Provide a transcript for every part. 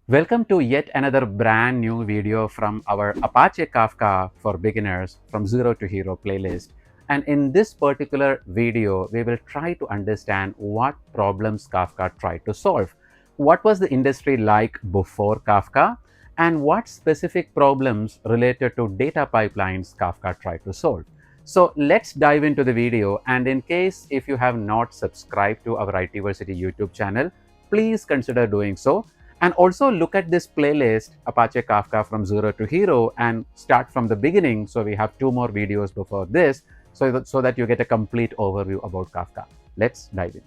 Welcome to yet another brand new video from our Apache Kafka for Beginners from Zero to Hero playlist. And in this particular video, we will try to understand what problems Kafka tried to solve. What was the industry like before Kafka? And what specific problems related to data pipelines Kafka tried to solve. So let's dive into the video. And in case if you have not subscribed to our ITversity YouTube channel, please consider doing so. And also look at this playlist, Apache Kafka from Zero to Hero, and start from the beginning. So we have two more videos before this, so that you get a complete overview about Kafka. Let's dive in.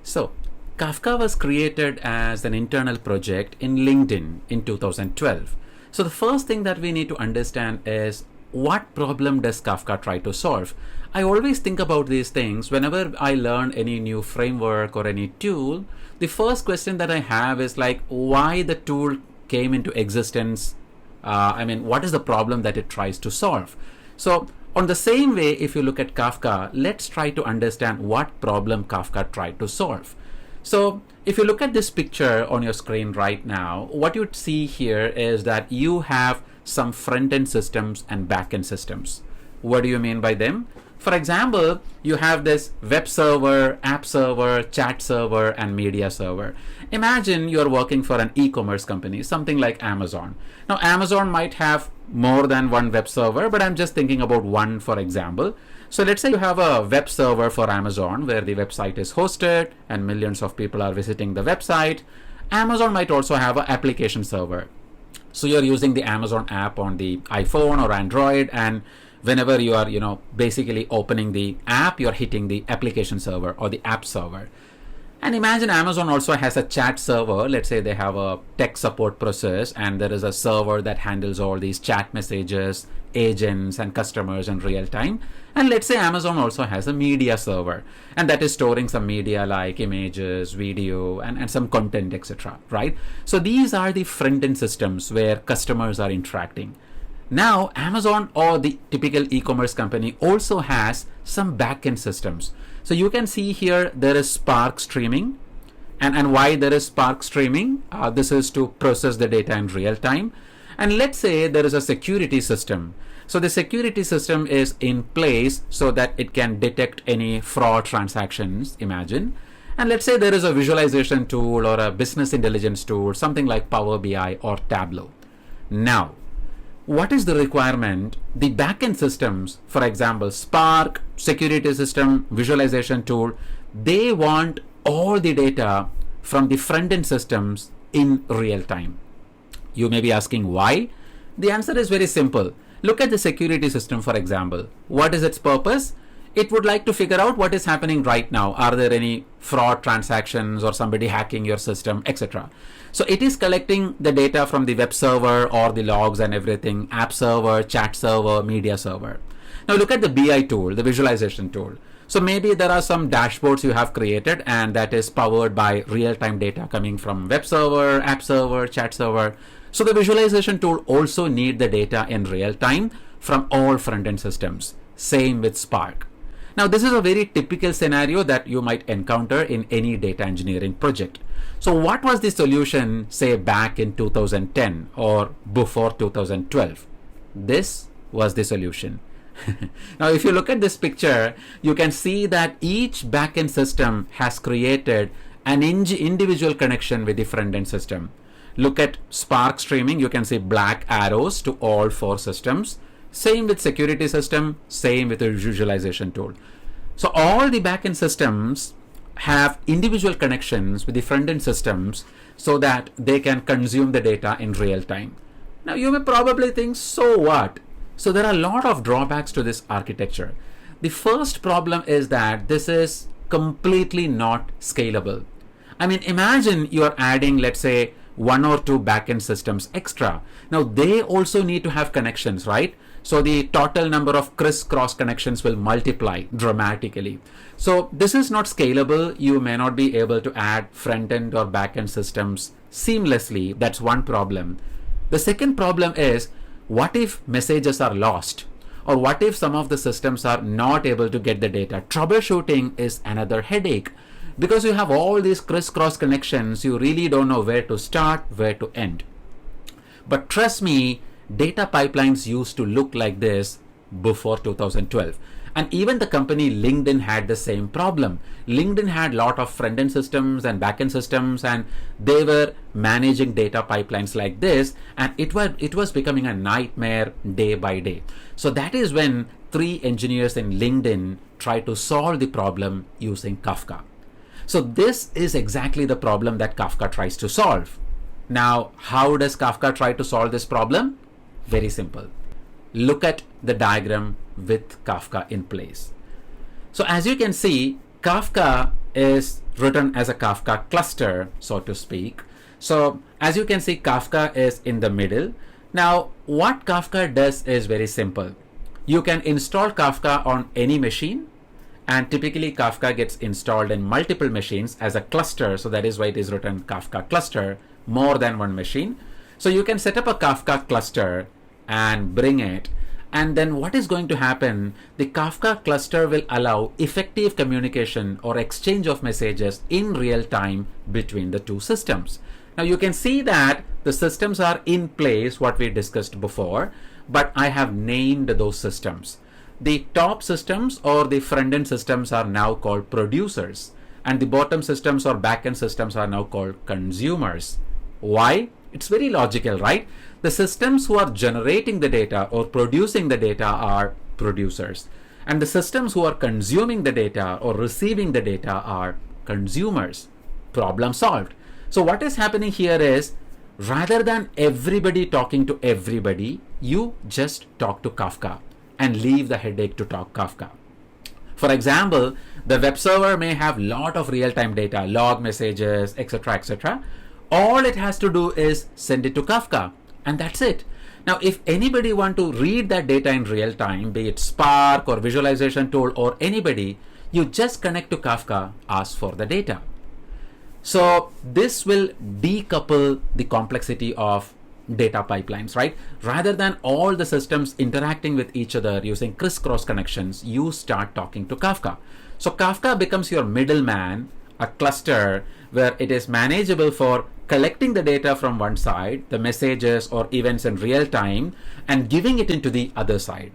So Kafka was created as an internal project in LinkedIn in 2012. So the first thing that we need to understand is what problem does Kafka try to solve? I always think about these things whenever I learn any new framework or any tool. The first question that I have is like, why the tool came into existence? What is the problem that it tries to solve? So on the same way, if you look at Kafka, let's try to understand what problem Kafka tried to solve. So if you look at this picture on your screen right now, what you'd see here is that you have some front-end systems and back-end systems. What do you mean by them? For example, you have this web server, app server, chat server, and media server. Imagine you're working for an e-commerce company, something like Amazon. Now, Amazon might have more than one web server, but I'm just thinking about one, for example. So let's say you have a web server for Amazon where the website is hosted and millions of people are visiting the website. Amazon might also have an application server. So you're using the Amazon app on the iPhone or Android, and whenever you are, basically opening the app, you're hitting the application server or the app server. And imagine Amazon also has a chat server. Let's say they have a tech support process, and there is a server that handles all these chat messages, agents, and customers in real time. And let's say Amazon also has a media server, and that is storing some media like images, video, and some content, etc. Right? So these are the front-end systems where customers are interacting. Now, Amazon or the typical e-commerce company also has some back-end systems. So you can see here there is Spark streaming. And why there is Spark streaming? This is to process the data in real time. And let's say there is a security system. So the security system is in place so that it can detect any fraud transactions, imagine. And let's say there is a visualization tool or a business intelligence tool, something like Power BI or Tableau. Now, what is the requirement? The backend systems, for example, Spark, security system, visualization tool, they want all the data from the front-end systems in real time. You may be asking why? The answer is very simple. Look at the security system, for example. What is its purpose? It would like to figure out what is happening right now. Are there any fraud transactions or somebody hacking your system, etc. So it is collecting the data from the web server or the logs and everything, app server, chat server, media server. Now look at the BI tool, the visualization tool. So maybe there are some dashboards you have created, and that is powered by real-time data coming from web server, app server, chat server. So the visualization tool also need the data in real time from all front-end systems. Same with Spark. Now this is a very typical scenario that you might encounter in any data engineering project. So what was the solution, say back in 2010 or before 2012? This was the solution. Now if you look at this picture, you can see that each backend system has created an individual connection with the front-end system. Look at Spark streaming, you can see black arrows to all four systems. Same with security system, same with the visualization tool. So all the backend systems have individual connections with the front-end systems so that they can consume the data in real time. Now you may probably think, so what? So there are a lot of drawbacks to this architecture. The first problem is that this is completely not scalable. Imagine you are adding, let's say, one or two backend systems extra. Now they also need to have connections, right? So the total number of crisscross connections will multiply dramatically. So this is not scalable. You may not be able to add front-end or back-end systems seamlessly. That's one problem. The second problem is, what if messages are lost? Or what if some of the systems are not able to get the data? Troubleshooting is another headache. Because you have all these crisscross connections, you really don't know where to start, where to end. But trust me, data pipelines used to look like this before 2012. And even the company LinkedIn had the same problem. LinkedIn had a lot of front-end systems and back-end systems, and they were managing data pipelines like this, and it was becoming a nightmare day by day. So that is when 3 engineers in LinkedIn tried to solve the problem using Kafka. So this is exactly the problem that Kafka tries to solve. Now, how does Kafka try to solve this problem? Very simple. Look at the diagram with Kafka in place. So as you can see, Kafka is written as a Kafka cluster, so to speak. So as you can see, Kafka is in the middle. Now, what Kafka does is very simple. You can install Kafka on any machine, and typically Kafka gets installed in multiple machines as a cluster. So that is why it is written Kafka cluster, more than one machine. So you can set up a Kafka cluster and bring it, and then what is going to happen, the Kafka cluster will allow effective communication or exchange of messages in real time between the 2 systems. Now you can see that the systems are in place, what we discussed before, but I have named those systems. The top systems or the front-end systems are now called producers, and the bottom systems or back-end systems are now called consumers. Why? It's very logical, right? The systems who are generating the data or producing the data are producers, and the systems who are consuming the data or receiving the data are consumers. Problem solved. So what is happening here is, rather than everybody talking to everybody, you just talk to Kafka and leave the headache to talk Kafka. For example, the web server may have a lot of real-time data, log messages, etc., etc. All it has to do is send it to Kafka, and that's it. Now, if anybody want to read that data in real time, be it Spark or visualization tool or anybody, you just connect to Kafka, ask for the data. So this will decouple the complexity of data pipelines, right? Rather than all the systems interacting with each other using crisscross connections, you start talking to Kafka. So Kafka becomes your middleman, a cluster where it is manageable for collecting the data from one side, the messages or events in real time, and giving it into the other side.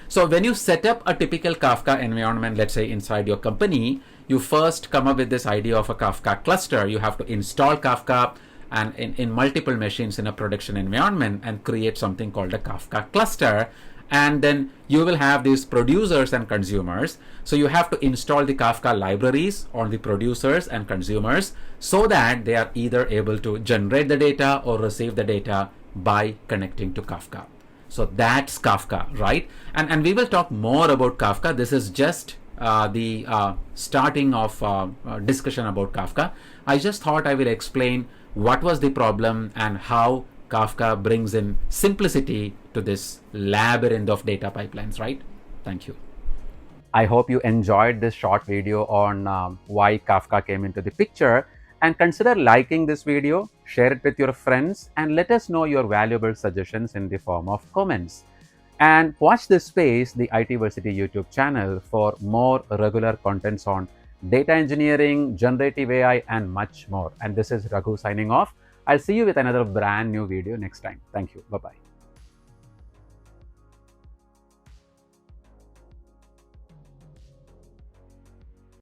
So when you set up a typical Kafka environment, let's say inside your company, you first come up with this idea of a Kafka cluster. You have to install Kafka and in multiple machines in a production environment and create something called a Kafka cluster. And then you will have these producers and consumers. So you have to install the Kafka libraries on the producers and consumers so that they are either able to generate the data or receive the data by connecting to Kafka. So that's Kafka, right? And we will talk more about Kafka. This is just the starting of discussion about Kafka. I just thought I will explain what was the problem and how Kafka brings in simplicity to this labyrinth of data pipelines, right? Thank you. I hope you enjoyed this short video on why Kafka came into the picture, and consider liking this video, share it with your friends, and let us know your valuable suggestions in the form of comments. And watch this space, the ITversity YouTube channel, for more regular contents on data engineering, generative AI, and much more. And this is Raghu signing off. I'll see you with another brand new video next time. Thank you. Bye-bye.